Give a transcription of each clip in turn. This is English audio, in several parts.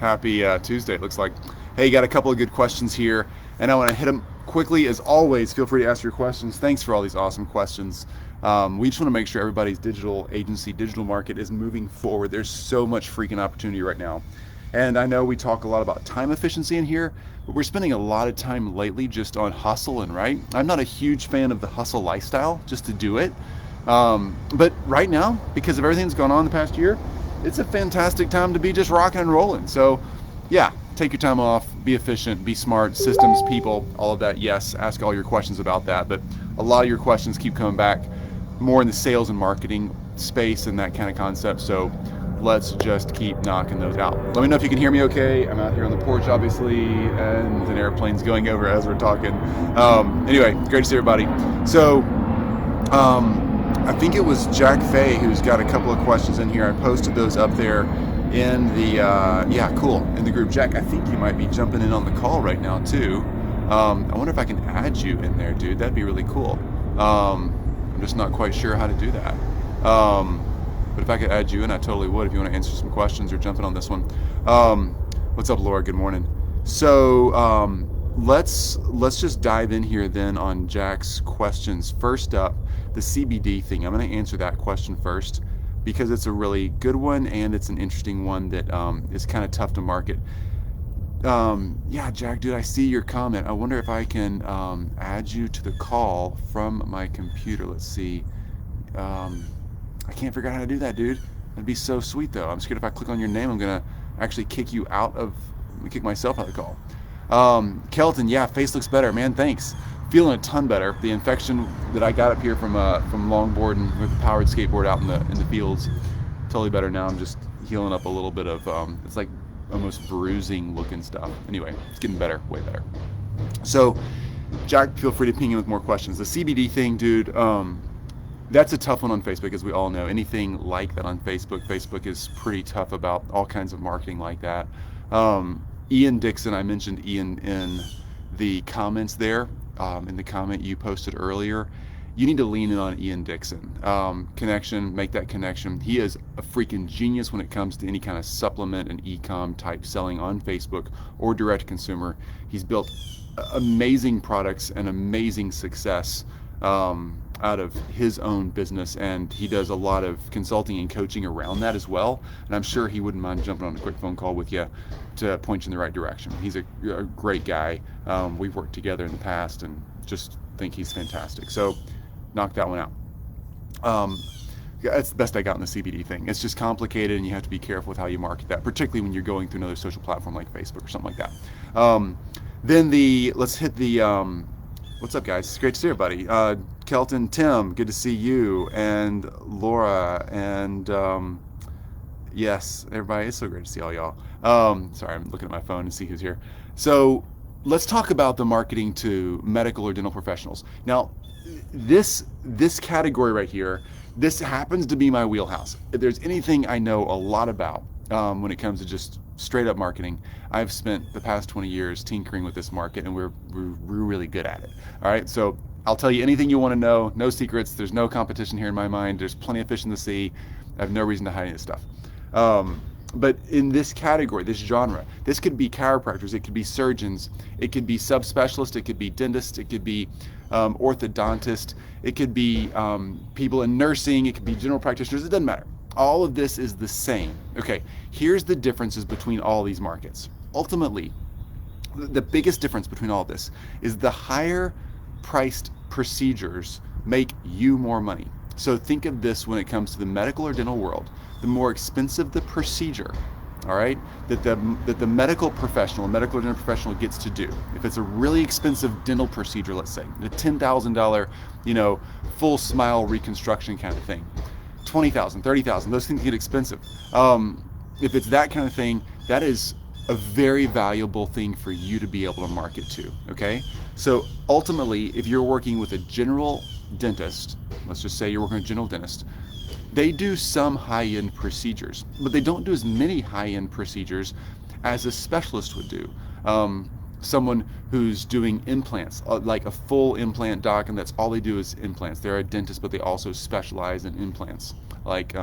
Happy Tuesday, it looks like. Hey, got a couple of good questions here, and I want to hit them quickly. As always, feel free to ask your questions. Thanks for all these awesome questions. We just want to make sure everybody's digital agency, digital market is moving forward. There's so much freaking opportunity right now. And I know we talk a lot about time efficiency in here, but we're spending a lot of time lately just on hustle and right. I'm not a huge fan of the hustle lifestyle just to do it. But right now, because of everything that's gone on the past year, it's a fantastic time to be just rocking and rolling. So, yeah, take your time off, be efficient, be smart, systems, people, all of that. Yes, ask all your questions about that. But a lot of your questions keep coming back more in the sales and marketing space and that kind of concept. So, let's just keep knocking those out. Let me know if you can hear me okay. I'm out here on the porch, obviously, and an airplane's going over as we're talking. Anyway, great to see everybody. So, I think it was Jack Fay who's got a couple of questions in here. I posted those up there in the, in the group. Jack, I think you might be jumping in on the call right now too. I wonder if I can add you in there, dude. That'd be really cool. I'm just not quite sure how to do that. But if I could add you in, I totally would if you want to answer some questions or jump in on this one. What's up, Laura? Good morning. So let's just dive in here then on Jack's questions. First up, the CBD thing. I'm going to answer that question first because it's a really good one and it's an interesting one that is kind of tough to market. Yeah, Jack, dude, I see your comment. I wonder if I can add you to the call from my computer. Let's see. I can't figure out how to do that, dude. That'd be so sweet, though. I'm scared if I click on your name, I'm going to actually kick myself out of the call. Kelton, yeah, face looks better, man. Thanks. Feeling a ton better. The infection that I got up here from longboarding with a powered skateboard out in the fields, totally better now. I'm just healing up a little bit of it's like almost bruising looking stuff. Anyway, it's getting better, way better. So, Jack, feel free to ping in with more questions. The CBD thing, dude. That's a tough one on Facebook, as we all know. Anything like that on Facebook is pretty tough about all kinds of marketing like that. Ian Dixon, I mentioned Ian in the comments there. In the comment you posted earlier, you need to lean in on Ian Dixon. Make that connection. He is a freaking genius when it comes to any kind of supplement and e-com type selling on Facebook or direct to consumer. He's built amazing products and amazing success out of his own business, and he does a lot of consulting and coaching around that as well. And I'm sure he wouldn't mind jumping on a quick phone call with you to point you in the right direction. He's a great guy. We've worked together in the past and just think he's fantastic. So knock that one out. That's the best I got in the CBD thing. It's just complicated and you have to be careful with how you market that, particularly when you're going through another social platform like Facebook or something like that. Let's hit the, what's up, guys? It's great to see everybody. Kelton, Tim, good to see you, and Laura, and yes, everybody. It's so great to see all y'all. Sorry, I'm looking at my phone to see who's here. So let's talk about the marketing to medical or dental professionals. Now, this category right here, this happens to be my wheelhouse. If there's anything I know a lot about when it comes to just straight up marketing, I've spent the past 20 years tinkering with this market, and we're really good at it. All right, so I'll tell you anything you want to know. No secrets. There's no competition here in my mind. There's plenty of fish in the sea. I have no reason to hide any of this stuff. But in this category, this genre, this could be chiropractors, it could be surgeons, it could be subspecialists, it could be dentists, it could be orthodontists, it could be people in nursing, it could be general practitioners. It doesn't matter. All of this is the same. Okay, here's the differences between all these markets. Ultimately, the biggest difference between all of this is the higher priced procedures make you more money. So think of this when it comes to the medical or dental world. The more expensive the procedure, all right, that the medical professional, medical or dental professional gets to do. If it's a really expensive dental procedure, let's say, the $10,000, full smile reconstruction kind of thing, $20,000, $30,000, those things get expensive. If it's that kind of thing, that is a very valuable thing for you to be able to market to, okay? So ultimately, if you're working with a general dentist, let's just say you're working with a general dentist, they do some high-end procedures, but they don't do as many high-end procedures as a specialist would do. Someone who's doing implants, like a full implant doc, and that's all they do is implants. They're a dentist, but they also specialize in implants, like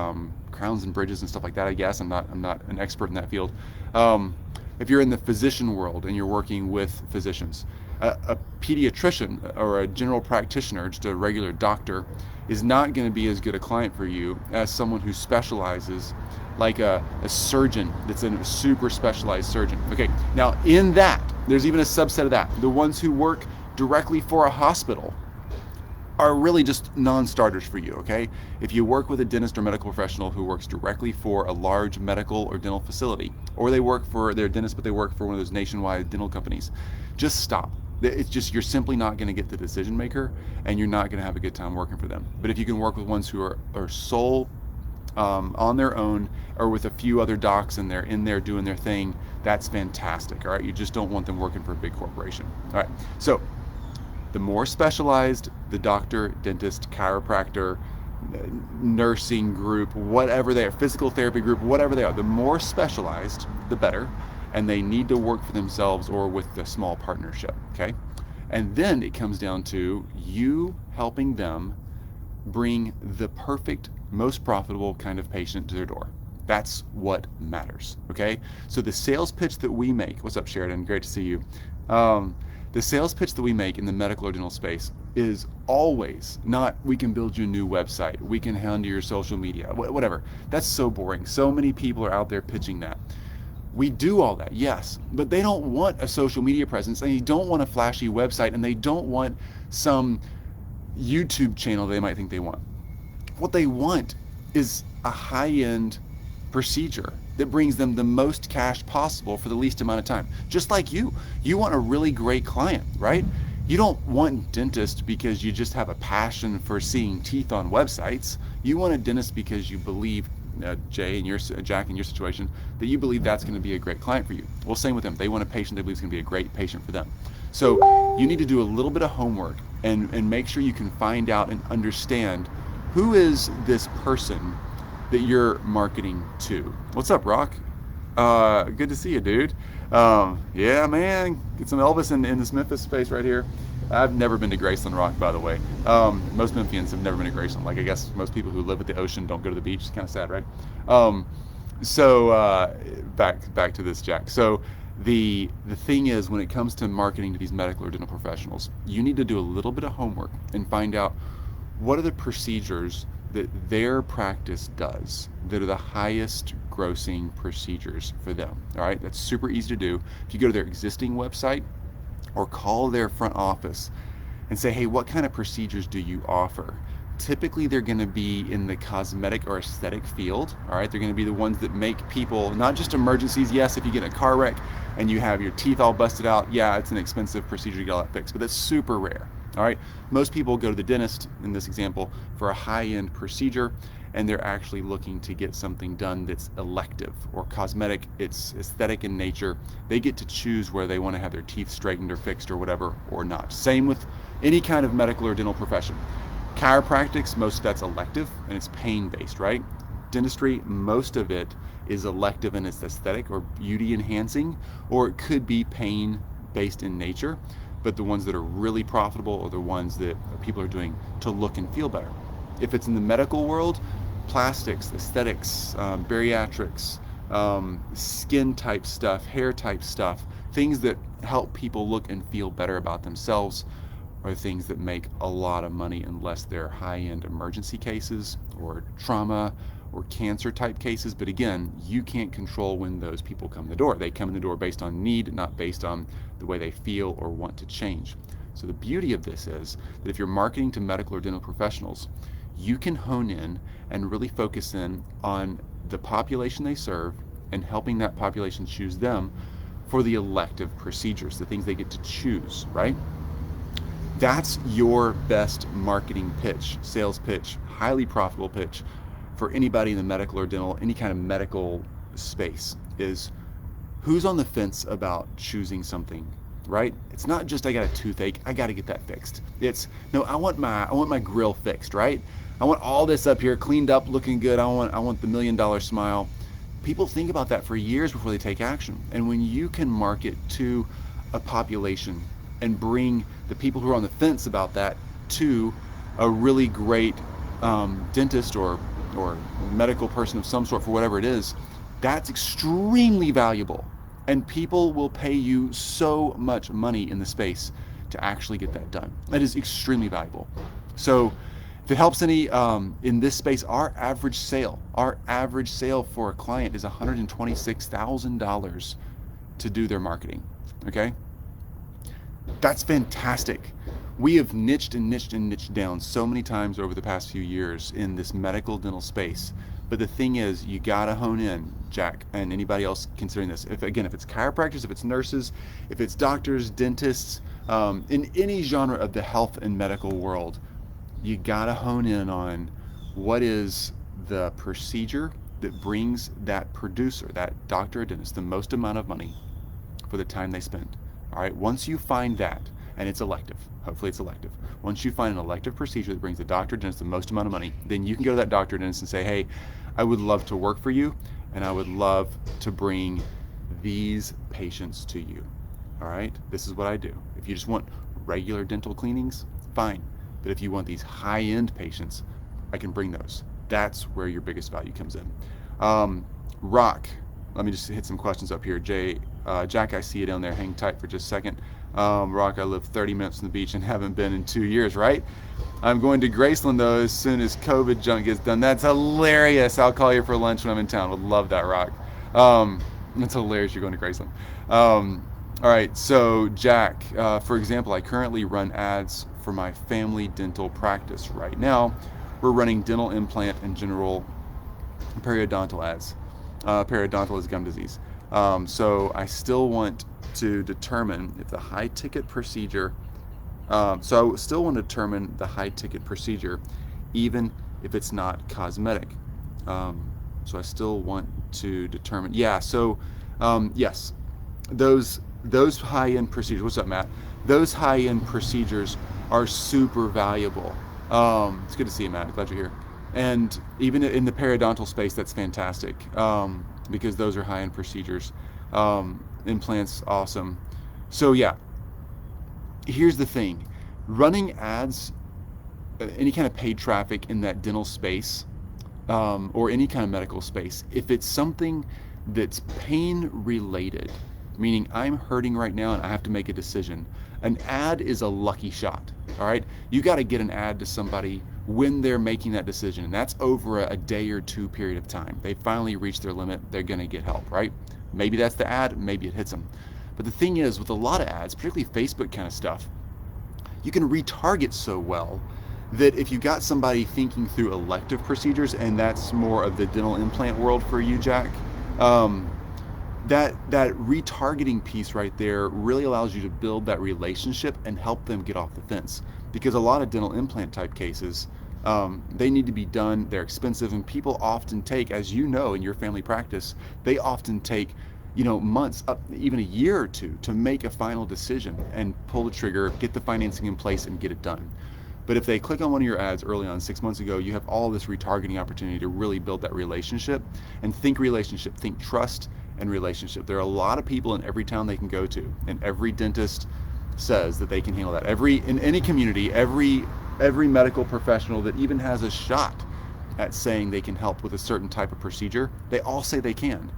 crowns and bridges and stuff like that. I guess I'm not an expert in that field. if you're in the physician world and you're working with physicians, a pediatrician or a general practitioner, just a regular doctor, is not going to be as good a client for you as someone who specializes, like a surgeon that's a super specialized surgeon. Okay, now in that, there's even a subset of that. The ones who work directly for a hospital are really just non-starters for you, okay? If you work with a dentist or medical professional who works directly for a large medical or dental facility, or they work for their dentist, but they work for one of those nationwide dental companies, just stop. It's just, you're simply not going to get the decision maker, and you're not going to have a good time working for them. But if you can work with ones who are sole on their own, or with a few other docs, and they're in there doing their thing, that's fantastic, all right? You just don't want them working for a big corporation. All right, so the more specialized the doctor, dentist, chiropractor, nursing group, whatever they are, physical therapy group, whatever they are, the more specialized, the better. And they need to work for themselves or with a small partnership, okay? And then it comes down to you helping them bring the perfect, most profitable kind of patient to their door. That's what matters, okay? So the sales pitch that we make, what's up, Sheridan? Great to see you. The sales pitch that we make in the medical or dental space is always not, we can build you a new website, we can handle your social media, whatever. That's so boring. So many people are out there pitching that. We do all that, yes, but they don't want a social media presence, and they don't want a flashy website, and they don't want some YouTube channel they might think they want. What they want is a high-end procedure that brings them the most cash possible for the least amount of time. Just like you want a really great client, right? You don't want dentist because you just have a passion for seeing teeth on websites. You want a dentist because you believe, Jack, in your situation, that you believe that's going to be a great client for you. Well, same with them. They want a patient they believe is going to be a great patient for them. So you need to do a little bit of homework and make sure you can find out and understand who is this person that you're marketing to. What's up, Rock? Good to see you, dude. Yeah, man, get some Elvis in this Memphis space right here. I've never been to Graceland Rock, by the way. Most Memphians have never been to Graceland. Like, I guess most people who live at the ocean don't go to the beach. It's kind of sad, right? Back to this, Jack. So the thing is, when it comes to marketing to these medical or dental professionals, you need to do a little bit of homework and find out what are the procedures that their practice does that are the highest grossing procedures for them. All right, that's super easy to do. If you go to their existing website or call their front office and say, hey, what kind of procedures do you offer? Typically they're going to be in the cosmetic or aesthetic field. All right, they're going to be the ones that make people, not just emergencies. Yes, if you get in a car wreck and you have your teeth all busted out, yeah, it's an expensive procedure to get all that fixed, but that's super rare. All right, most people go to the dentist, in this example, for a high-end procedure, and they're actually looking to get something done that's elective or cosmetic. It's aesthetic in nature. They get to choose where they want to have their teeth straightened or fixed or whatever, or not. Same with any kind of medical or dental profession. Chiropractics, most of that's elective and it's pain-based, right? Dentistry, most of it is elective and it's aesthetic or beauty enhancing, or it could be pain-based in nature. But the ones that are really profitable are the ones that people are doing to look and feel better. If it's in the medical world, plastics, aesthetics, bariatrics, skin type stuff, hair type stuff, things that help people look and feel better about themselves are things that make a lot of money unless they're high-end emergency cases or trauma or cancer type cases. But again, you can't control when those people come in the door. They come in the door based on need, not based on the way they feel or want to change. So the beauty of this is that if you're marketing to medical or dental professionals, you can hone in and really focus in on the population they serve and helping that population choose them for the elective procedures, the things they get to choose, right? That's your best marketing pitch, sales pitch, highly profitable pitch for anybody in the medical or dental, any kind of medical space, is who's on the fence about choosing something, right? It's not just I got a toothache, I got to get that fixed. It's no, I want my grill fixed, right? I want all this up here cleaned up, looking good. I want the $1 million smile. People think about that for years before they take action. And when you can market to a population and bring the people who are on the fence about that to a really great dentist or medical person of some sort for whatever it is, that's extremely valuable. And people will pay you so much money in the space to actually get that done. That is extremely valuable. So if it helps any in this space, our average sale for a client is $126,000 to do their marketing. Okay, that's fantastic. We have niched and niched and niched down so many times over the past few years in this medical dental space. But the thing is, you gotta hone in, Jack, and anybody else considering this. If it's chiropractors, if it's nurses, if it's doctors, dentists, in any genre of the health and medical world, you gotta hone in on what is the procedure that brings that producer, that doctor or dentist, the most amount of money for the time they spend. All right, once you find that, and it's elective, hopefully it's elective. Once you find an elective procedure that brings the doctor or dentist the most amount of money, then you can go to that doctor or dentist and say, hey, I would love to work for you, and I would love to bring these patients to you. All right, this is what I do. If you just want regular dental cleanings, fine. But if you want these high-end patients, I can bring those. That's where your biggest value comes in. Rock, let me just hit some questions up here. Jack, I see you down there. Hang tight for just a second. Rock, I live 30 minutes from the beach and haven't been in 2 years, right? I'm going to Graceland, though, as soon as COVID junk gets done. That's hilarious. I'll call you for lunch when I'm in town. Would love that, Rock. That's hilarious. You're going to Graceland. All right, so Jack, for example, I currently run ads for my family dental practice right now. We're running dental implant and general periodontal ads. Periodontal is gum disease. So I still want to determine if the high ticket procedure, so I still want to determine the high ticket procedure, even if it's not cosmetic. So I still want to determine, yes, those high-end procedures, what's up, Matt? Those high-end procedures are super valuable. It's good to see you, Matt. Glad you're here. And even in the periodontal space, that's fantastic, because those are high-end procedures. Implants, awesome. So yeah, here's the thing. Running ads, any kind of paid traffic in that dental space, or any kind of medical space, if it's something that's pain related, meaning I'm hurting right now and I have to make a decision, an ad is a lucky shot. All right, you got to get an ad to somebody when they're making that decision, and that's over a day or two period of time. They finally reach their limit, they're going to get help, right? Maybe that's the ad, maybe it hits them. But the thing is, with a lot of ads, particularly Facebook kind of stuff, you can retarget so well that if you got somebody thinking through elective procedures, and that's more of the dental implant world for you, Jack, that retargeting piece right there really allows you to build that relationship and help them get off the fence. Because a lot of dental implant type cases, they need to be done, they're expensive, and people often take, as you know in your family practice, they often take months, up even a year or two to make a final decision and pull the trigger, get the financing in place, and get it done. But if they click on one of your ads early on, 6 months ago, you have all this retargeting opportunity to really build that relationship. And think relationship, think trust and relationship. There are a lot of people in every town they can go to, and every dentist says that they can handle that. In any community, every medical professional that even has a shot at saying they can help with a certain type of procedure, they all say they can.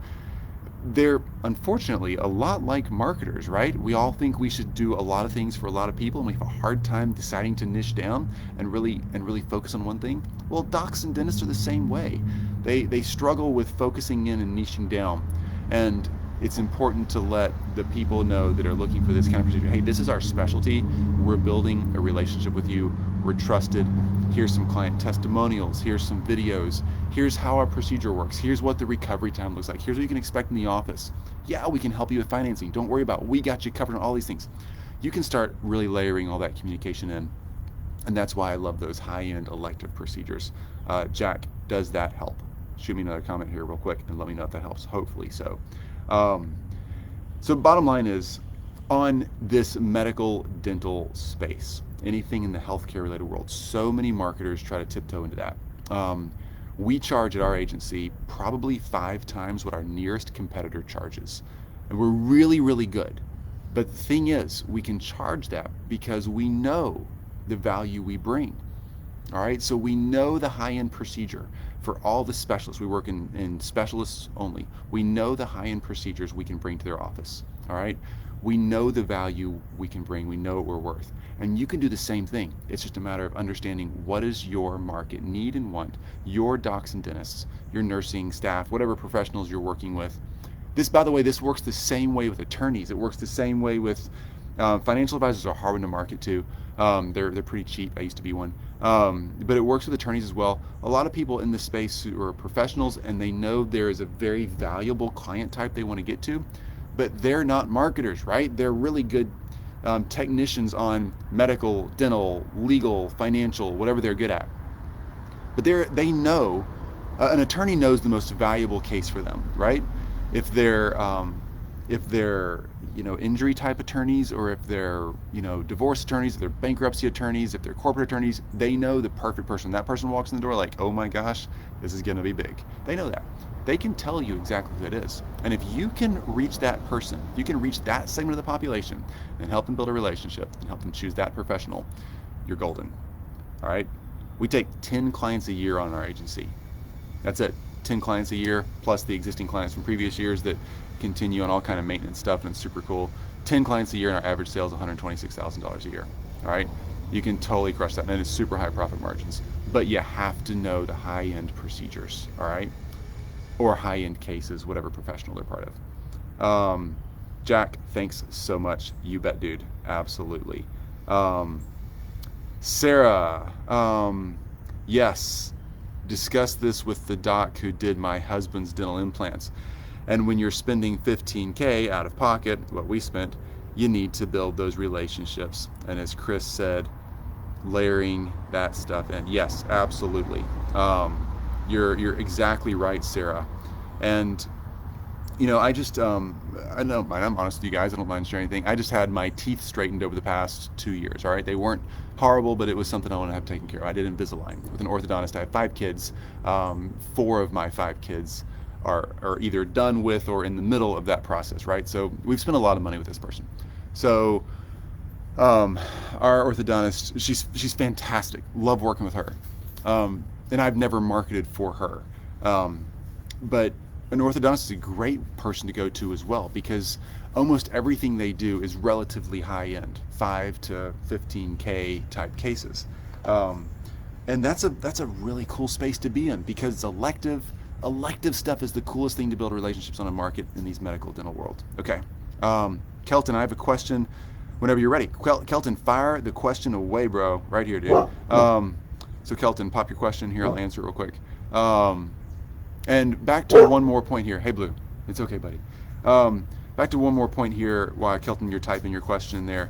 They're unfortunately a lot like marketers, right? We all think we should do a lot of things for a lot of people, and we have a hard time deciding to niche down and really focus on one thing. Well, docs and dentists are the same way. They struggle with focusing in and niching down. And it's important to let the people know that are looking for this kind of procedure, hey, this is our specialty. We're building a relationship with you. We're trusted. Here's some client testimonials. Here's some videos. Here's how our procedure works. Here's what the recovery time looks like. Here's what you can expect in the office. Yeah, we can help you with financing. Don't worry about it. We got you covered on all these things. You can start really layering all that communication in. And that's why I love those high-end elective procedures. Jack, does that help? Shoot me another comment here real quick and let me know if that helps. Hopefully so. So bottom line is, on this medical dental space, anything in the healthcare related world, so many marketers try to tiptoe into that. We charge at our agency probably 5 times what our nearest competitor charges. And we're really, really good. But the thing is, we can charge that because we know the value we bring. All right, so we know the high-end procedure. for all the specialists, we work in specialists only. We know the high-end procedures we can bring to their office, all right? We know the value we can bring. We know what we're worth. And you can do the same thing. It's just a matter of understanding what is your market need and want, your docs and dentists, your nursing staff, whatever professionals you're working with. This, by the way, this works the same way with attorneys. It works the same way with financial advisors. Are hard to market to. They're pretty cheap. I used to be one. But it works with attorneys as well. A lot of people in this space who are professionals, and they know there is a very valuable client type they want to get to, but they're not marketers, right? They're really good technicians on medical, dental, legal, financial, whatever they're good at. But they know, an attorney knows the most valuable case for them, right? If they're injury type attorneys, or if they're divorce attorneys, if they're bankruptcy attorneys, if they're corporate attorneys, they know the perfect person. That person walks in the door like, oh my gosh, this is going to be big. They know that. They can tell you exactly who it is. And if you can reach that person, if you can reach that segment of the population and help them build a relationship and help them choose that professional, you're golden. All right? We take 10 clients a year on our agency. That's it. 10 clients a year, plus the existing clients from previous years that continue on all kind of maintenance stuff, and it's super cool. 10 clients a year, and our average sales is $126,000 a year. All right? You can totally crush that, and it's super high profit margins. But you have to know the high-end procedures, all right? Or high-end cases, whatever professional they're part of. Jack, thanks so much. You bet, dude. Absolutely. Sarah, yes, discuss this with the doc who did my husband's dental implants. And when you're spending $15K out of pocket, what we spent, you need to build those relationships. And as Chris said, layering that stuff in. Yes, absolutely. You're exactly right, Sarah. And I just I don't mind. I'm honest with you guys. I don't mind sharing anything. I just had my teeth straightened over the past 2 years. All right, they weren't horrible, but it was something I want to have taken care of. I did Invisalign with an orthodontist. I have 5 kids. 4 of my 5 kids are either done with or in the middle of that process. Right. So we've spent a lot of money with this person. So our orthodontist, she's fantastic. Love working with her. And I've never marketed for her. But an orthodontist is a great person to go to as well, because almost everything they do is relatively high end, 5 to 15K type cases. And that's a really cool space to be in, because it's elective. Elective stuff is the coolest thing to build relationships on a market in these medical dental world. Okay. Kelton, I have a question whenever you're ready. Kelton, fire the question away, bro. Right here, dude. So Kelton, pop your question here. I'll answer it real quick. And back to one more point here. Hey, Blue. It's okay, buddy. Back to one more point here while, Kelton, you're typing your question there.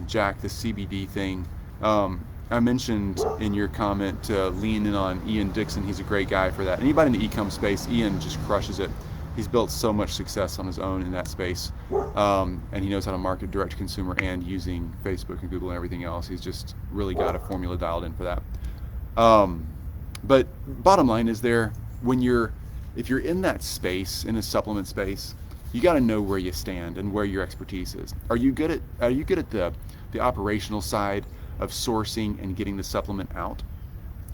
Jack, the CBD thing. I mentioned in your comment to lean in on Ian Dixon. He's a great guy for that. Anybody in the e-com space, Ian just crushes it. He's built so much success on his own in that space. And he knows how to market direct to consumer and using Facebook and Google and everything else. He's just really got a formula dialed in for that. But bottom line is if you're in that space, in a supplement space, you got to know where you stand and where your expertise is. Are you good at the operational side of sourcing and getting the supplement out?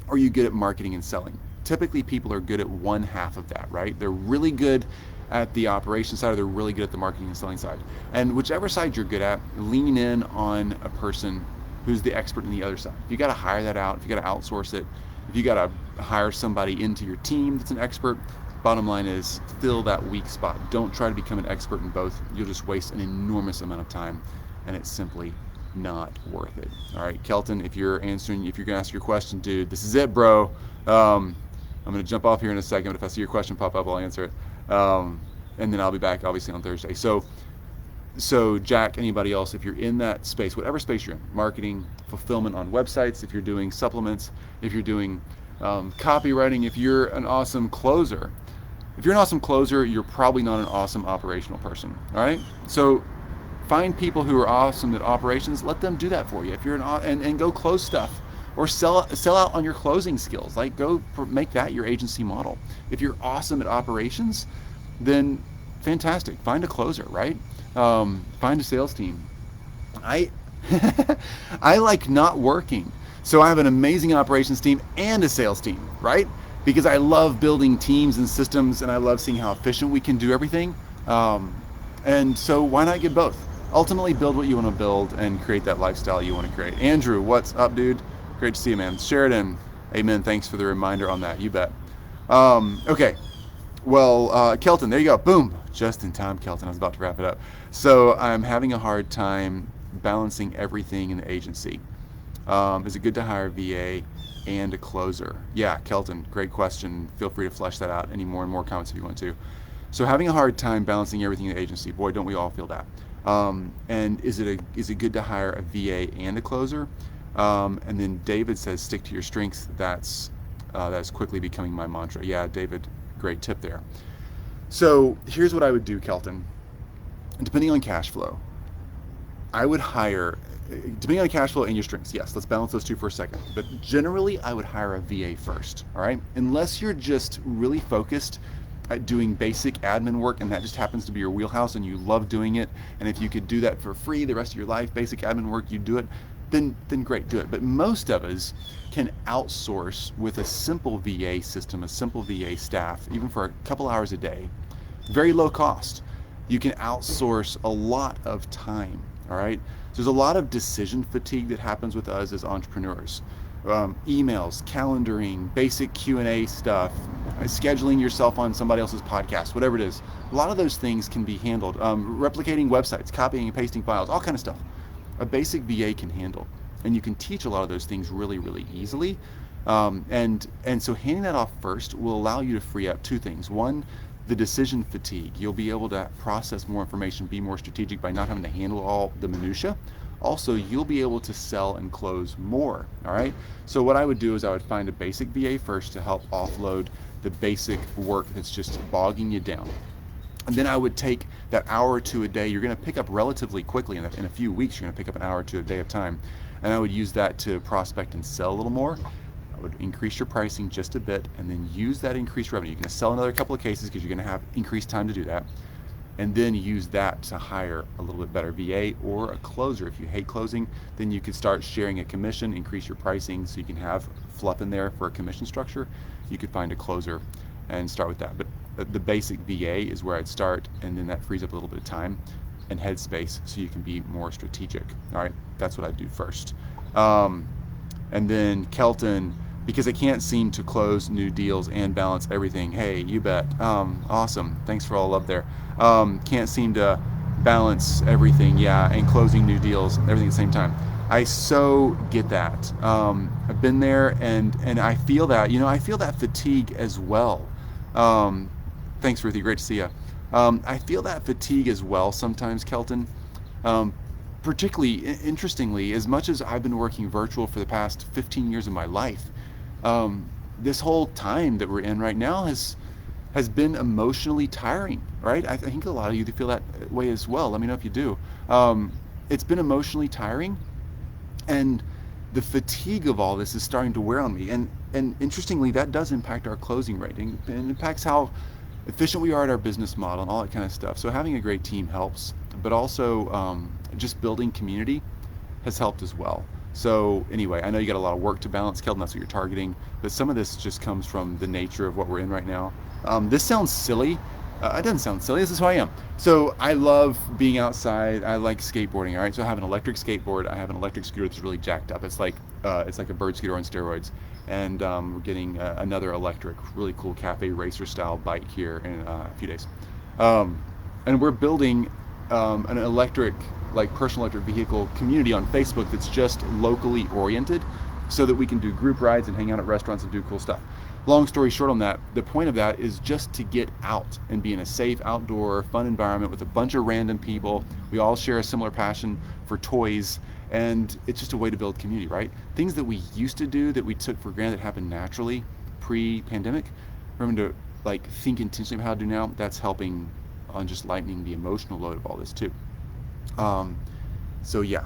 Or are you good at marketing and selling? Typically, people are good at one half of that, right? They're really good at the operation side, or they're really good at the marketing and selling side. And whichever side you're good at, lean in on a person who's the expert in the other side. If you got to hire that out, if you got to outsource it, if you got to hire somebody into your team that's an expert, bottom line is fill that weak spot. Don't try to become an expert in both. You'll just waste an enormous amount of time, and it's simply not worth it. All right, Kelton, if you're going to ask your question, dude, this is it, bro. I'm going to jump off here in a second, but if I see your question pop up, I'll answer it. And then I'll be back, obviously, on Thursday. So Jack, anybody else, if you're in that space, whatever space you're in, marketing, fulfillment on websites, if you're doing supplements, if you're doing copywriting, if you're an awesome closer, you're probably not an awesome operational person. All right? So find people who are awesome at operations. Let them do that for you. If you're and go close stuff, or sell out on your closing skills. Like, go make that your agency model. If you're awesome at operations, then fantastic. Find a closer, right? Find a sales team. I like not working. So I have an amazing operations team and a sales team, right? because I love building teams and systems, and I love seeing how efficient we can do everything. And so why not get both? Ultimately, build what you want to build and create that lifestyle you want to create. Andrew, what's up, dude? Great to see you, man. Sheridan, amen. Thanks for the reminder on that. You bet. Okay. Well, Kelton, there you go. Boom. Just in time, Kelton. I was about to wrap it up. So I'm having a hard time balancing everything in the agency. Is it good to hire a VA and a closer? Yeah, Kelton, great question. Feel free to flesh that out. Any more and more comments if you want to. So having a hard time balancing everything in the agency. Boy, don't we all feel that. And is it good to hire a VA and a closer? And then David says, stick to your strengths. That's quickly becoming my mantra. Yeah, David, great tip there. So here's what I would do, Kelton. Depending on cash flow, I would hire, depending on cash flow and your strengths, yes, let's balance those two for a second. But generally, I would hire a VA first, all right? Unless you're just really focused at doing basic admin work and that just happens to be your wheelhouse and you love doing it, and if you could do that for free the rest of your life, basic admin work, you do it, then great, do it. But most of us can outsource with a simple VA system, a simple VA staff, even for a couple hours a day, very low cost. You can outsource a lot of time, all right? There's a lot of decision fatigue that happens with us as entrepreneurs. Emails, calendaring, basic Q&A stuff, scheduling yourself on somebody else's podcast, whatever it is. A lot of those things can be handled. Replicating websites, copying and pasting files, all kind of stuff. A basic VA can handle. And you can teach a lot of those things really, really easily. And so handing that off first will allow you to free up two things. One, the decision fatigue. You'll be able to process more information, be more strategic by not having to handle all the minutia. Also, you'll be able to sell and close more, all right? So what I would do is I would find a basic VA first to help offload the basic work that's just bogging you down. And then I would take that hour or two a day. You're going to pick up relatively quickly. In a few weeks, you're going to pick up an hour or two a day of time. And I would use that to prospect and sell a little more. I would increase your pricing just a bit and then use that increased revenue. You're going to sell another couple of cases because you're going to have increased time to do that. And then use that to hire a little bit better VA or a closer. If you hate closing, then you could start sharing a commission, increase your pricing so you can have fluff in there for a commission structure. You could find a closer and start with that. But the basic VA is where I'd start, and then that frees up a little bit of time and headspace so you can be more strategic. All right, that's what I'd do first. And then Kelton, because I can't seem to close new deals and balance everything. Hey, you bet. Awesome. Thanks for all the love there. Can't seem to balance everything, yeah, and closing new deals, everything at the same time. I so get that. I've been there, and I feel that. I feel that fatigue as well. Thanks, Ruthie. Great to see you. I feel that fatigue as well sometimes, Kelton. Particularly, interestingly, as much as I've been working virtual for the past 15 years of my life, this whole time that we're in right now has been emotionally tiring, right? I think a lot of you feel that way as well. Let me know if you do. It's been emotionally tiring, and the fatigue of all this is starting to wear on me. And interestingly, that does impact our closing rate, and it impacts how efficient we are at our business model and all that kind of stuff. So having a great team helps, but also just building community has helped as well. So anyway, I know you got a lot of work to balance, Kelton, that's what you're targeting, but some of this just comes from the nature of what we're in right now. This sounds silly. It doesn't sound silly, this is who I am. So I love being outside, I like skateboarding, all right? So I have an electric skateboard, I have an electric scooter that's really jacked up. It's like a bird scooter on steroids. And we're getting another electric, really cool cafe racer style bike here in a few days. And we're building an electric, like personal electric vehicle community on Facebook that's just locally oriented so that we can do group rides and hang out at restaurants and do cool stuff. Long story short on that, the point of that is just to get out and be in a safe, outdoor, fun environment with a bunch of random people. We all share a similar passion for toys, and it's just a way to build community, right? Things that we used to do that we took for granted happened naturally pre-pandemic. Remember to like think intentionally about how to do now. That's helping on just lightening the emotional load of all this too. So yeah,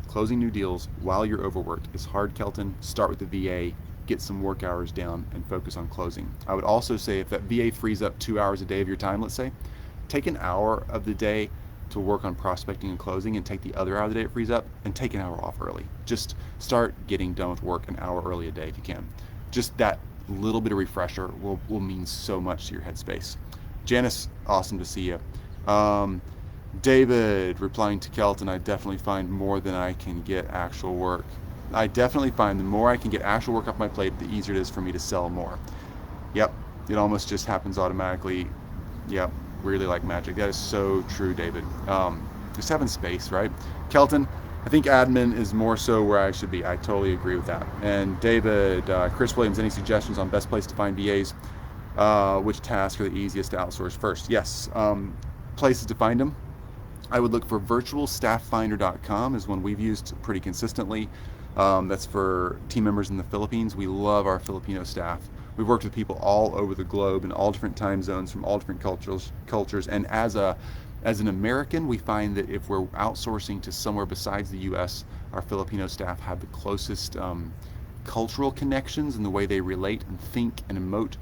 closing new deals while you're overworked is hard, Kelton. Start with the VA, get some work hours down, and focus on closing. I would also say if that VA frees up 2 hours a day of your time, let's say, take an hour of the day to work on prospecting and closing, and take the other hour of the day it frees up and take an hour off early. Just start getting done with work an hour early a day if you can. Just that little bit of refresher will mean so much to your headspace. Janice, awesome to see you. David replying to Kelton, I definitely find more than I can get actual work. I definitely find the more I can get actual work off my plate, the easier it is for me to sell more. Yep, it almost just happens automatically. Yep, really like magic. That is so true, David. Just having space, right? Kelton, I think admin is more so where I should be. I totally agree with that. And David, Chris Williams, any suggestions on best place to find VAs? Which tasks are the easiest to outsource first? Yes, places to find them. I would look for virtualstafffinder.com is one we've used pretty consistently. That's for team members in the Philippines. We love our Filipino staff. We've worked with people all over the globe in all different time zones from all different cultures. And as an American, we find that if we're outsourcing to somewhere besides the U.S., our Filipino staff have the closest cultural connections in the way they relate and think and emote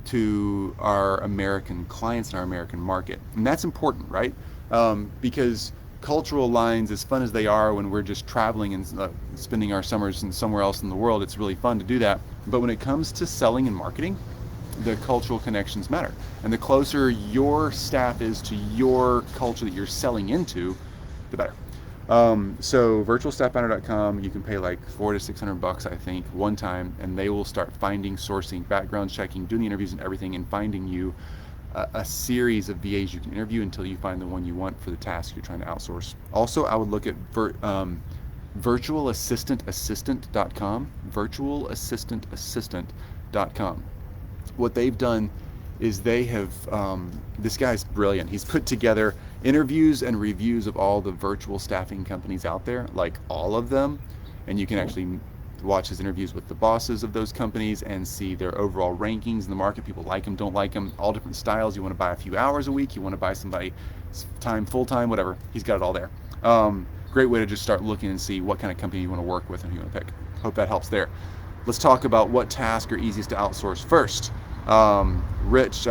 to our American clients and our American market. And that's important, right? Because cultural lines, as fun as they are when we're just traveling and spending our summers in somewhere else in the world, it's really fun to do that. But when it comes to selling and marketing, the cultural connections matter. And the closer your staff is to your culture that you're selling into, the better. So virtualstafffinder.com, you can pay like $400 to $600, I think, one time, and they will start finding, sourcing, background checking, doing the interviews and everything, and finding you a series of VAs you can interview until you find the one you want for the task you're trying to outsource. Also, I would look at virtualassistantassistant.com, virtualassistantassistant.com. What they've done is they have, this guy's brilliant. He's put together interviews and reviews of all the virtual staffing companies out there, like all of them, and you can actually watch his interviews with the bosses of those companies and see their overall rankings in the market. People like them, don't like them, all different styles. You want to buy a few hours a week, you want to buy somebody time, full-time, whatever. He's got it all there. Great way to just start looking and see what kind of company you want to work with and who you want to pick. Hope that helps there. Let's talk about what tasks are easiest to outsource first. Rich,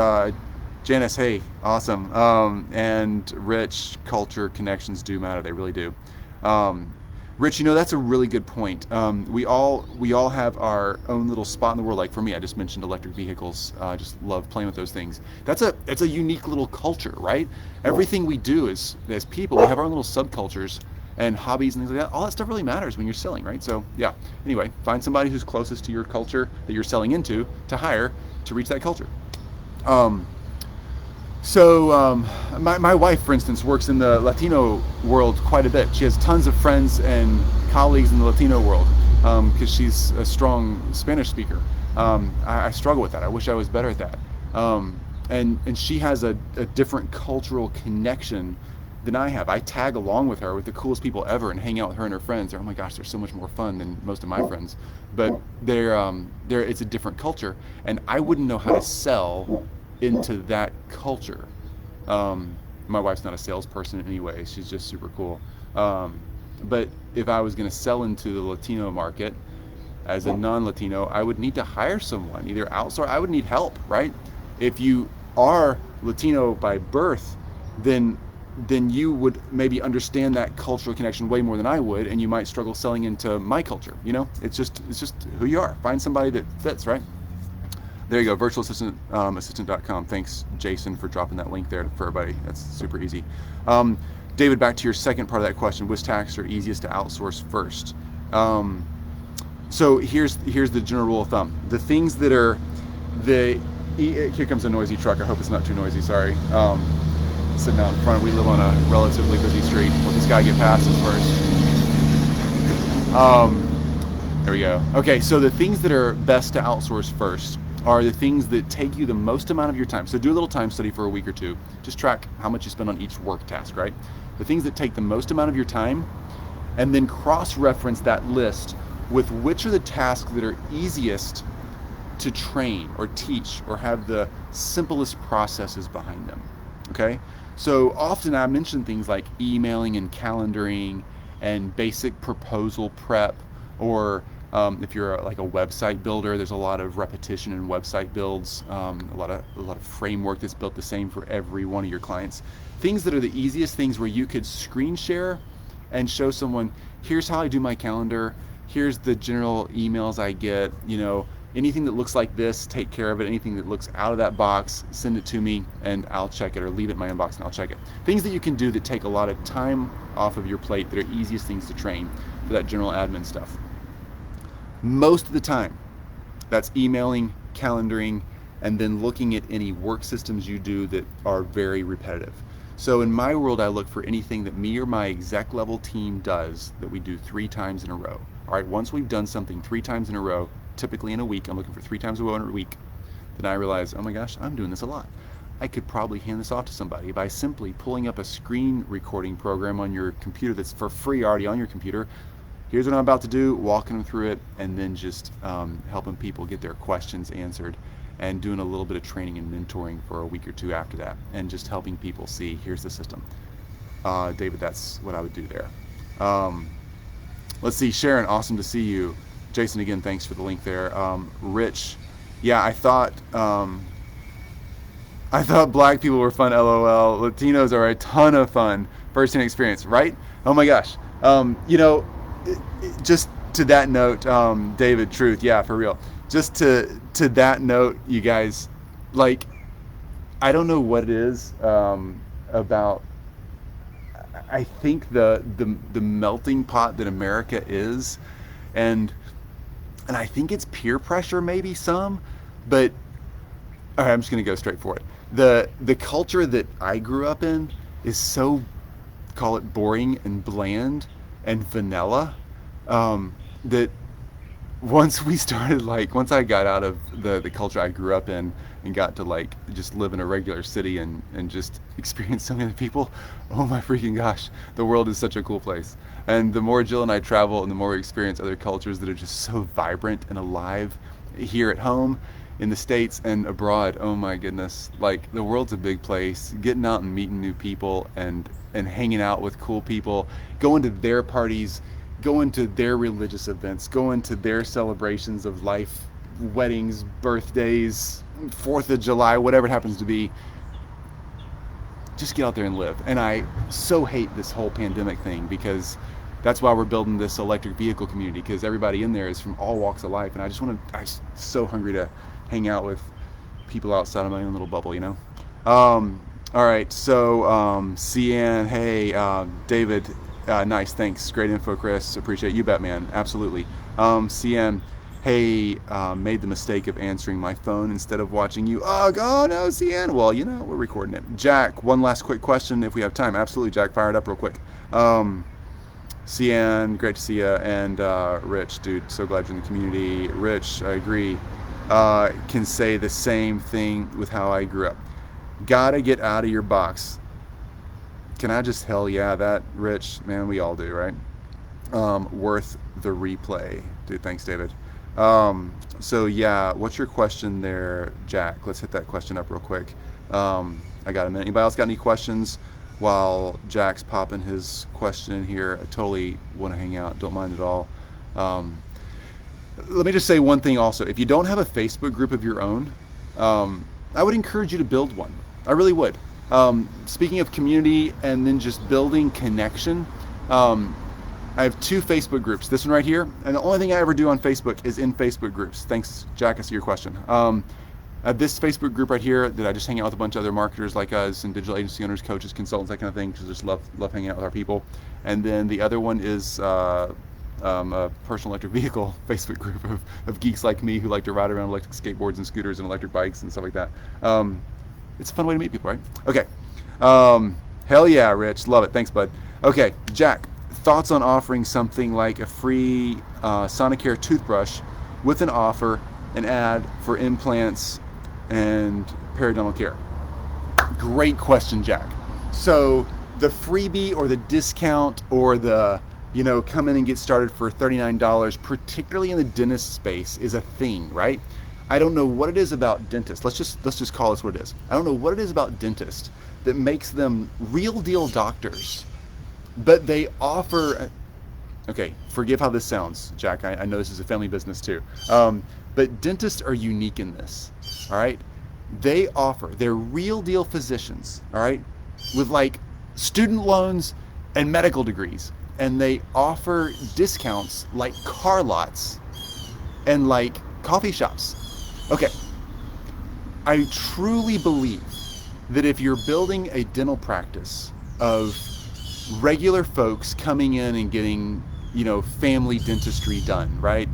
Janice, hey, awesome. And Rich, culture connections do matter. They really do. Rich, that's a really good point. We all have our own little spot in the world. Like for me, I just mentioned electric vehicles. I just love playing with those things. It's a unique little culture, right? Everything we do as people, we have our own little subcultures and hobbies and things like that. All that stuff really matters when you're selling, right? So yeah, anyway, find somebody who's closest to your culture that you're selling into to hire to reach that culture. My wife, for instance, works in the Latino world quite a bit. She has tons of friends and colleagues in the Latino world because she's a strong Spanish speaker. I struggle with that. I wish I was better at that. And she has a different cultural connection than I have. I tag along with her with the coolest people ever and hang out with her and her friends. Oh my gosh, they're so much more fun than most of my friends. But it's a different culture, and I wouldn't know how to sell into that culture. My wife's not a salesperson anyway. She's just super cool. But if I was going to sell into the Latino market as a non-Latino, I would need to hire someone, either outsource. I would need help, right? If you are Latino by birth, then you would maybe understand that cultural connection way more than I would, and you might struggle selling into my culture. It's just who you are. Find somebody that fits, right? There you go, virtualassistant.com. Thanks, Jason, for dropping that link there for everybody. That's super easy. David, back to your second part of that question: which tasks are easiest to outsource first? So here's the general rule of thumb: the things that are here comes a noisy truck. I hope it's not too noisy. Sorry. Sitting out in front. We live on a relatively busy street. Let this guy get past us first. There we go. Okay, so the things that are best to outsource first are the things that take you the most amount of your time. So do a little time study for a week or two. Just track how much you spend on each work task, right? The things that take the most amount of your time, and then cross-reference that list with which are the tasks that are easiest to train or teach or have the simplest processes behind them, okay? So often I mention things like emailing and calendaring and basic proposal prep, or if you're like a website builder, there's a lot of repetition in website builds, a lot of framework that's built the same for every one of your clients. Things that are the easiest things where you could screen share and show someone, here's how I do my calendar, here's the general emails I get, anything that looks like this, take care of it. Anything that looks out of that box, send it to me and I'll check it, or leave it in my inbox and I'll check it. Things that you can do that take a lot of time off of your plate, that are easiest things to train for that general admin stuff. Most of the time, that's emailing, calendaring, and then looking at any work systems you do that are very repetitive. So in my world, I look for anything that me or my exec level team does that we do 3 times in a row. All right, once we've done something 3 times in a row, typically in a week, I'm looking for 3 times in a week, then I realize, oh my gosh, I'm doing this a lot. I could probably hand this off to somebody by simply pulling up a screen recording program on your computer that's for free already on your computer. Here's what I'm about to do, walking them through it, and then just helping people get their questions answered, and doing a little bit of training and mentoring for a week or 2 after that, and just helping people see, here's the system. David, that's what I would do there. Let's see, Sharon, awesome to see you. Jason, again, thanks for the link there. Rich, yeah, I thought black people were fun, LOL. Latinos are a ton of fun, first-hand experience, right? Oh my gosh. Just to that note, David, truth, yeah, for real. Just to that note, you guys, like, I don't know what it is about, I think the melting pot that America is, and I think it's peer pressure, maybe some, but all right, I'm just gonna go straight for it. The culture that I grew up in is so, call it boring and bland and vanilla, that once I got out of the culture I grew up in and got to like just live in a regular city and just experience so many people, oh my freaking gosh, the world is such a cool place. And the more Jill and I travel and the more we experience other cultures that are just so vibrant and alive here at home, in the States and abroad, oh my goodness, like the world's a big place. Getting out and meeting new people and hanging out with cool people, going to their parties, going to their religious events, going to their celebrations of life, weddings, birthdays, 4th of July, whatever it happens to be. Just get out there and live. And I so hate this whole pandemic thing, because that's why we're building this electric vehicle community, because everybody in there is from all walks of life. And I'm so hungry to hang out with people outside of my own little bubble, you know? All right, so Cian, hey, David, nice, thanks, great info, Chris, appreciate it. You bet, man, absolutely. Cian, hey, made the mistake of answering my phone instead of watching you. Oh no, Cian, well, you know, we're recording it. Jack, one last quick question if we have time. Absolutely, Jack, fire it up real quick. Cian, great to see you. And Rich, dude, so glad you're in the community. Rich, I agree. Can say the same thing with how I grew up. Gotta get out of your box. Can I just hell yeah that, Rich? Man, we all do, right? Worth the replay. Dude, thanks, David. So yeah, what's your question there, Jack? Let's hit that question up real quick. I got a minute. Anybody else got any questions while Jack's popping his question in here? I totally want to hang out, don't mind at all. Let me just say one thing also. If you don't have a Facebook group of your own, I would encourage you to build one. I really would. Speaking of community and then just building connection, I have 2 Facebook groups. This one right here, and the only thing I ever do on Facebook is in Facebook groups. Thanks, Jack, I see your question. I have this Facebook group right here that I just hang out with a bunch of other marketers like us and digital agency owners, coaches, consultants, that kind of thing, because I just love hanging out with our people. And then the other one is a personal electric vehicle Facebook group of geeks like me who like to ride around electric skateboards and scooters and electric bikes and stuff like that. It's a fun way to meet people, right? Okay. Hell yeah, Rich. Love it. Thanks, bud. Okay, Jack, thoughts on offering something like a free Sonicare toothbrush with an offer, an ad for implants and periodontal care? Great question, Jack. So the freebie or the discount or the, come in and get started for $39, particularly in the dentist space, is a thing, right? I don't know what it is about dentists. Let's just call this what it is. I don't know what it is about dentists that makes them real deal doctors, but they offer, okay, forgive how this sounds, Jack. I know this is a family business too. But dentists are unique in this, all right? They're real deal physicians, all right? With like student loans and medical degrees. And they offer discounts like car lots and like Coffee shops. Okay, I truly believe that if you're building a dental practice of regular folks coming in and getting, family dentistry done, right?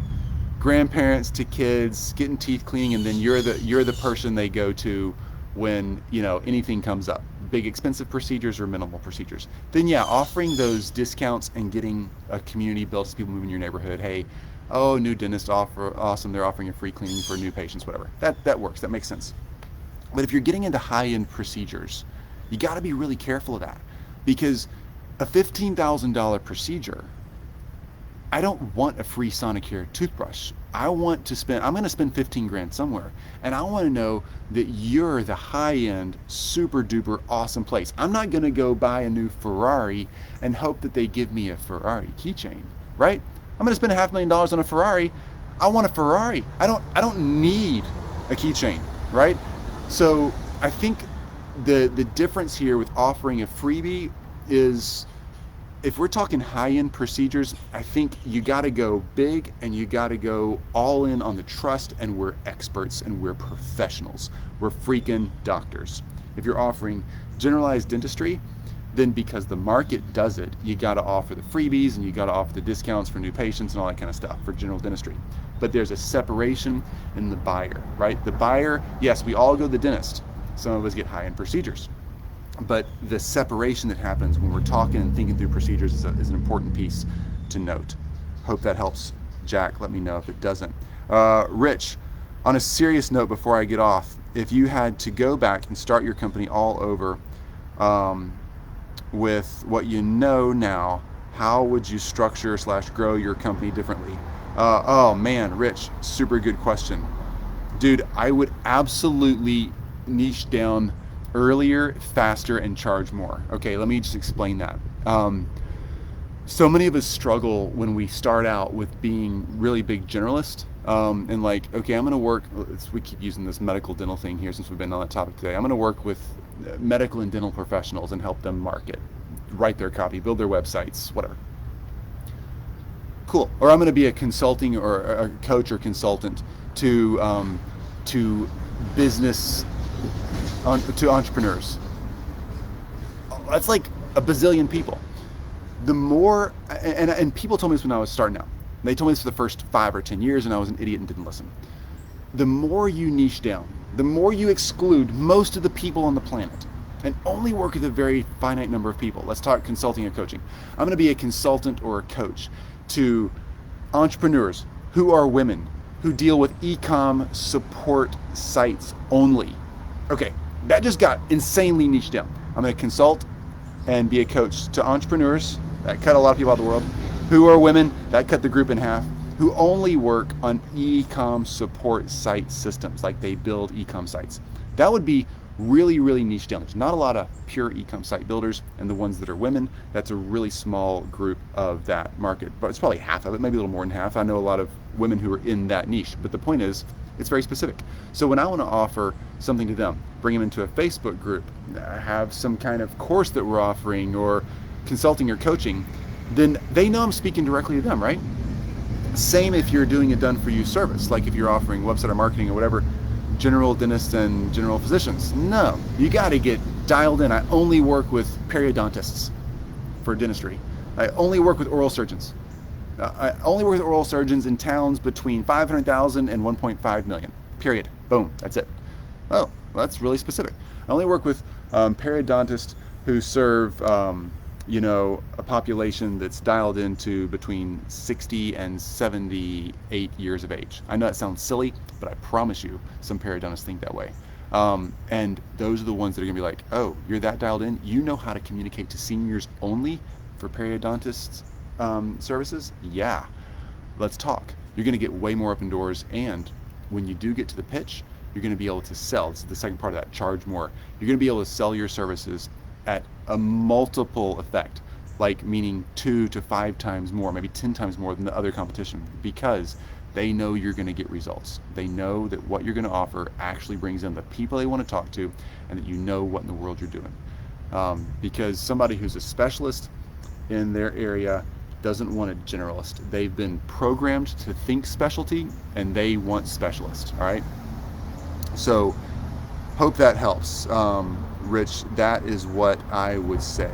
Grandparents to kids getting teeth cleaning, and then you're the person they go to when anything comes up, big expensive procedures or minimal procedures. Then yeah, offering those discounts and getting a community built as people move in your neighborhood. Hey, oh, new dentist offer, awesome, they're offering a free cleaning for new patients, whatever. That works, that makes sense. But if you're getting into high-end procedures, you got to be really careful of that, because a $15,000 procedure, I don't want a free Sonicare toothbrush. I'm going to spend 15 grand somewhere, and I want to know that you're the high-end, super duper awesome place. I'm not going to go buy a new Ferrari and hope that they give me a Ferrari keychain, right? I'm going to spend $500,000 on a Ferrari. I want a Ferrari. I don't need a keychain, right? So I think the difference here with offering a freebie is, if we're talking high-end procedures, I think you got to go big and you got to go all in on the trust, and we're experts and we're professionals. We're freaking doctors. If you're offering generalized dentistry, then because the market does it, you got to offer the freebies and you got to offer the discounts for new patients and all that kind of stuff for general dentistry. But there's a separation in the buyer, right? The buyer, yes, we all go to the dentist. Some of us get high-end procedures. But the separation that happens when we're talking and thinking through procedures is an important piece to note. Hope that helps, Jack. Let me know if it doesn't. Rich, on a serious note before I get off, if you had to go back and start your company all over with what you know now, how would you structure / grow your company differently? Oh man, Rich, super good question. Dude, I would absolutely niche down earlier, faster, and charge more. Okay, let me just explain that. So many of us struggle when we start out with being really big generalists, and like, okay, I'm going to work, we keep using this medical dental thing here since we've been on that topic today. I'm going to work with medical and dental professionals and help them market, write their copy, build their websites, whatever. Cool. Or I'm going to be a consulting or a coach or consultant to business, to entrepreneurs. That's like a bazillion people. The more, and people told me this when I was starting out. They told me this for the first 5 or 10 years, and I was an idiot and didn't listen. The more you niche down, the more you exclude most of the people on the planet and only work with a very finite number of people. Let's talk consulting and coaching. I'm going to be a consultant or a coach to entrepreneurs who are women, who deal with e-com support sites only. Okay, that just got insanely niched down. I'm going to consult and be a coach to entrepreneurs, that cut a lot of people out of the world, who are women, that cut the group in half, who only work on e-com support site systems, like they build e-com sites. That would be really, really niche down. There's not a lot of pure e-com site builders, and the ones that are women, that's a really small group of that market. But it's probably half of it, maybe a little more than half. I know a lot of women who are in that niche, but the point is, it's very specific. So when I want to offer something to them, bring them into a Facebook group, have some kind of course that we're offering, or consulting or coaching, then they know I'm speaking directly to them, right? Same if you're doing a done-for-you service, like if you're offering website or marketing or whatever, general dentists and general physicians. No, you got to get dialed in. I only work with periodontists for dentistry. I only work with oral surgeons. I only work with oral surgeons in towns between 500,000 and 1.5 million. Period. Boom. That's it. Oh, well, that's really specific. I only work with periodontists who serve, a population that's dialed into between 60 and 78 years of age. I know that sounds silly, but I promise you, some periodontists think that way. And those are the ones that are going to be like, oh, you're that dialed in? You know how to communicate to seniors only for periodontists services? Yeah, let's talk. You're going to get way more open doors, and when you do get to the pitch, you're going to be able to sell. This is the second part of that, charge more. You're going to be able to sell your services at a multiple effect, like meaning 2 to 5 times more, maybe 10 times more than the other competition, because they know you're going to get results. They know that what you're going to offer actually brings in the people they want to talk to, and that you know what in the world you're doing. Because somebody who's a specialist in their area doesn't want a generalist. They've been programmed to think specialty, and they want specialists. All right. So hope that helps, Rich. That is what I would say.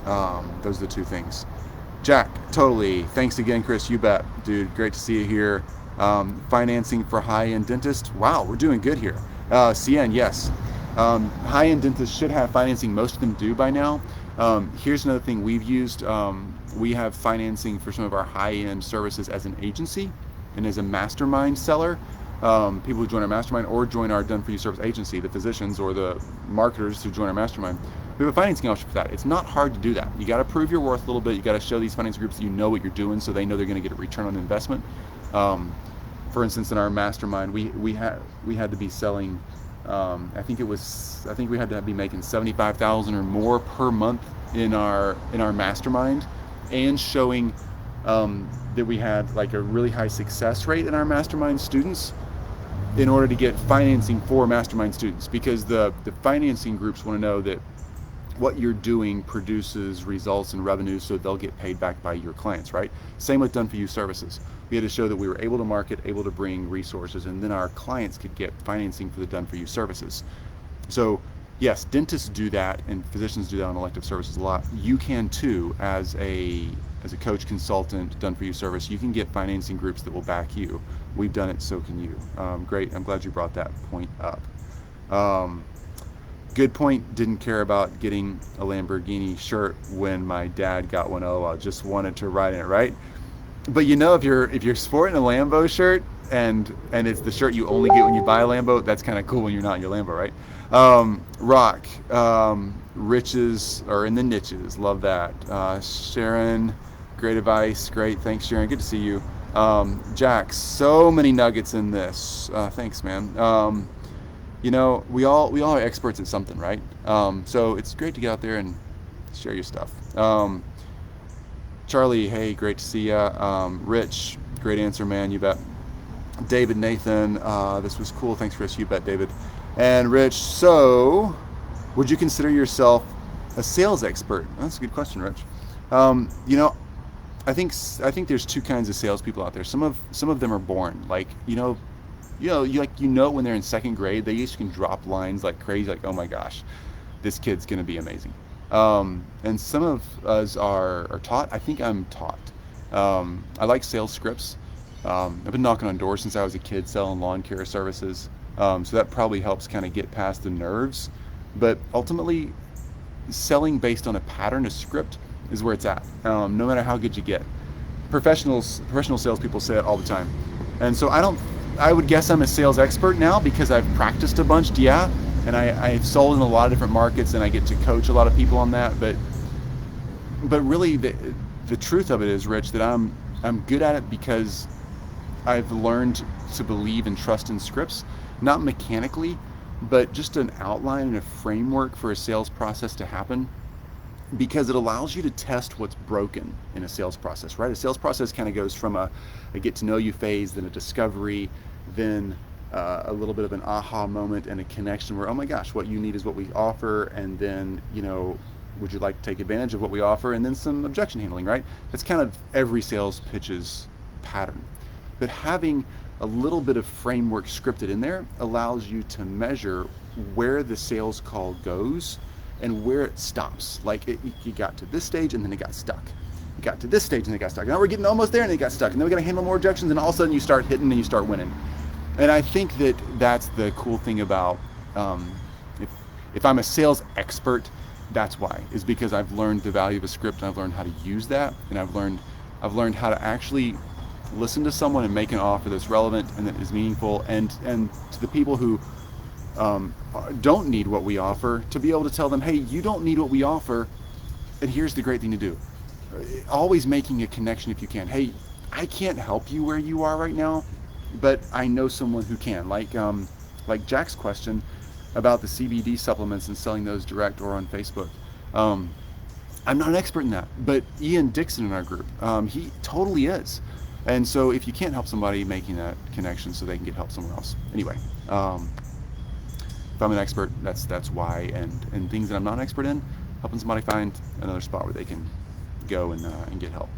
Those are the two things. Jack, totally. Thanks again, Chris. You bet, dude. Great to see you here. Financing for high-end dentists. Wow, we're doing good here. CN, yes. High-end dentists should have financing. Most of them do by now. Here's another thing we've used. We have financing for some of our high-end services as an agency and as a mastermind seller. People who join our mastermind or join our done for you service agency, the physicians or the marketers who join our mastermind, we have a financing option for that. It's not hard to do that. You got to prove your worth a little bit. You got to show these financing groups that you know what you're doing, so they know they're going to get a return on investment. For instance, in our mastermind, we had to be selling. I think we had to be making $75,000 or more per month in our mastermind, and showing that we had like a really high success rate in our mastermind students in order to get financing for mastermind students, because the financing groups want to know that what you're doing produces results and revenue, so they'll get paid back by your clients, right? Same with done for you services. We had to show that we were able to market, able to bring resources, and then our clients could get financing for the done for you services. So yes, dentists do that and physicians do that on elective services a lot. You can too, as a coach, consultant, done for you service. You can get financing groups that will back you. We've done it, so can you. Great, I'm glad you brought that point up. Good point. Didn't care about getting a Lamborghini shirt when my dad got one. Oh, I just wanted to ride in it, right? But you know, if you're sporting a Lambo shirt and it's the shirt you only get when you buy a Lambo, that's kind of cool when you're not in your Lambo, right? Rock, riches are in the niches. Love that. Sharon, great advice. Great, thanks, Sharon. Good to see you. Jack, so many nuggets in this. Thanks, man. You know, we all are experts at something, right? So it's great to get out there and share your stuff. Charlie, hey, great to see ya. Rich, great answer, man. You bet. David, Nathan, this was cool. Thanks, Chris. You bet, David. And Rich, so would you consider yourself a sales expert? That's a good question, Rich. You know, I think there's two kinds of salespeople out there. Some of them are born, like, you know when they're in second grade, they just can drop lines like crazy, like, oh my gosh, this kid's gonna be amazing. And some of us are taught. I think I'm taught. I like sales scripts. I've been knocking on doors since I was a kid selling lawn care services. So that probably helps kind of get past the nerves. But ultimately, selling based on a pattern, a script, is where it's at. No matter how good you get. Professional salespeople say it all the time. And so I would guess I'm a sales expert now because I've practiced a bunch, yeah, and I've sold in a lot of different markets and I get to coach a lot of people on that. But really, the truth of it is, Rich, that I'm good at it because I've learned to believe and trust in scripts, not mechanically, but just an outline and a framework for a sales process to happen, because it allows you to test what's broken in a sales process, right? A sales process kind of goes from a get to know you phase, then a discovery, then a little bit of an aha moment and a connection where, oh my gosh, what you need is what we offer, and then, you know, would you like to take advantage of what we offer, and then some objection handling, right? That's kind of every sales pitch's pattern. But having a little bit of framework scripted in there allows you to measure where the sales call goes and where it stops. Like you got to this stage and then it got stuck. You got to this stage and it got stuck. Now we're getting almost there and it got stuck. And then we got to handle more objections, and all of a sudden you start hitting and you start winning. And I think that that's the cool thing about, if I'm a sales expert, that's why, is because I've learned the value of a script, and I've learned how to use that, and I've learned how to actually listen to someone and make an offer that's relevant and that is meaningful, and to the people who don't need what we offer, to be able to tell them, hey, you don't need what we offer, and here's the great thing to do. Always making a connection if you can. Hey, I can't help you where you are right now, but I know someone who can. Like Jack's question about the CBD supplements and selling those direct or on Facebook. I'm not an expert in that, but Ian Dixon in our group, he totally is. And so if you can't help somebody, making that connection so they can get help somewhere else. Anyway, if I'm an expert, that's why. And things that I'm not an expert in, helping somebody find another spot where they can go and get help.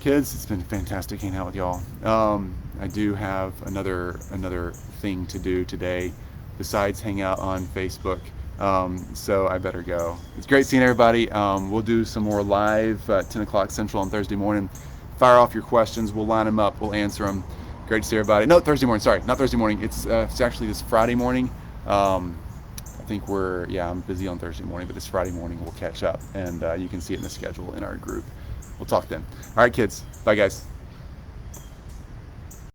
Kids, it's been fantastic hanging out with y'all. I do have another thing to do today besides hang out on Facebook. So I better go. It's great seeing everybody. We'll do some more live at 10 o'clock Central on Thursday morning. Fire off your questions. We'll line them up. We'll answer them. Great to see everybody. No, Thursday morning. Sorry, not Thursday morning. It's actually this Friday morning. I think I'm busy on Thursday morning, but this Friday morning we'll catch up, and you can see it in the schedule in our group. We'll talk then. All right, kids. Bye, guys.